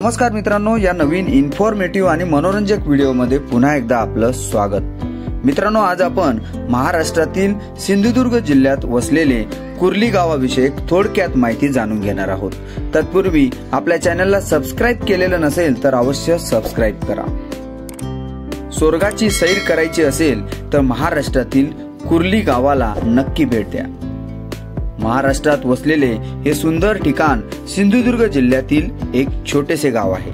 नमस्कार मित्रांनो, या नवीन इन्फॉर्मेटिव्ह आणि मनोरंजक व्हिडिओमध्ये पुन्हा एकदा आपलं स्वागत। मित्रांनो, आज आपण महाराष्ट्रातील सिंधुदुर्ग जिल्ह्यात वसलेले कुर्ली गावाविषयी थोडक्यात माहिती जाणून घेणार आहोत। तत्पूर्वी आपल्या चॅनलला सबस्क्राइब केलेलं नसेल तर अवश्य सबस्क्राइब करा। स्वर्गाची सैर करायची असेल तर महाराष्ट्रातील कुर्ली गावाला नक्की भेट द्या। महाराष्ट्रात वसलेले हे सुंदर ठिकाण सिंधुदुर्ग जिल्ह्यातील एक छोटेसे गाव आहे।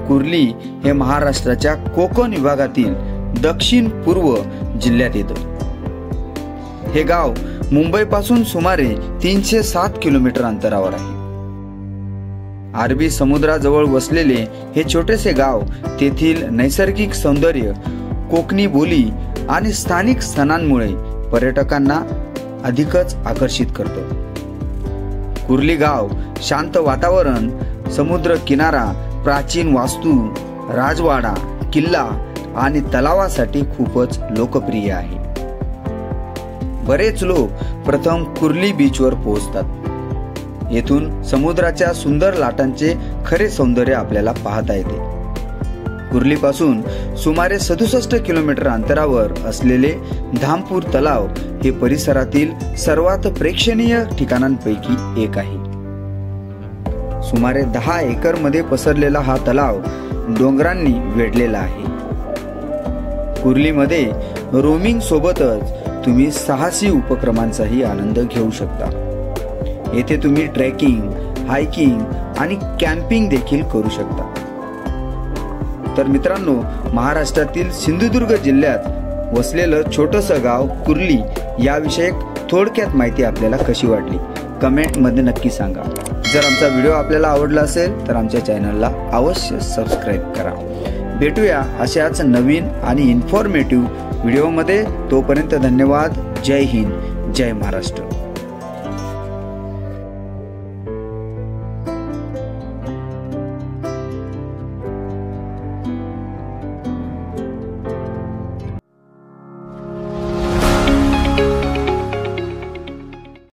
कुर्ली हे महाराष्ट्राच्या कोकण विभागातील दक्षिण पूर्व जिल्ह्यात येतं। हे गाव मुंबईपासून सुमारे 307 किलोमीटर अंतरावर आहे। अरबी समुद्राजवळ वसलेले हे छोटेसे गाव तेथील नैसर्गिक सौंदर्य, कोकणी बोली आणि स्थानिक सणांमुळे पर्यटकांना अधिकच आकर्षित करतो। कुर्ली गाव शांत वातावरण, समुद्र किनारा, प्राचीन वास्तू, राजवाडा, किल्ला आणि तलावासाठी खूपच लोकप्रिय आहे। बरेच लोक प्रथम कुर्ली बीचवर पोहोचतात। येथून समुद्राच्या सुंदर लाटांचे खरे सौंदर्य आपल्याला पाहता येते। कुर्लीपासून सुमारे 67 किलोमीटर अंतरावर असलेले धामपूर तलाव हे परिसरातील सर्वात प्रेक्षणीय ठिकाणांपैकी एक आहे। सुमारे 10 एकर मध्ये पसरलेला हा तलाव डोंगरांनी वेढलेला आहे। कुर्लीमध्ये रोमिंग सोबतच तुम्ही साहसी उपक्रमांचाही आनंद घेऊ शकता। येथे तुम्ही ट्रेकिंग, हायकिंग आणि कॅम्पिंग देखील करू शकता। तर मित्रांनो, महाराष्ट्रातील सिंधुदुर्ग जिल्ह्यात वसलेलं छोटंसं गाव कुर्ली याविषयी थोडक्यात माहिती आपल्याला कशी वाटली कमेंट मध्ये नक्की सांगा। जर आमचा व्हिडिओ आपल्याला आवडला असेल तर आमच्या चॅनलला अवश्य सबस्क्राइब करा। भेटूया अशाच नवीन आणि इन्फॉर्मेटिव्ह व्हिडिओमध्ये। तोपर्यंत धन्यवाद। जय हिंद, जय महाराष्ट्र।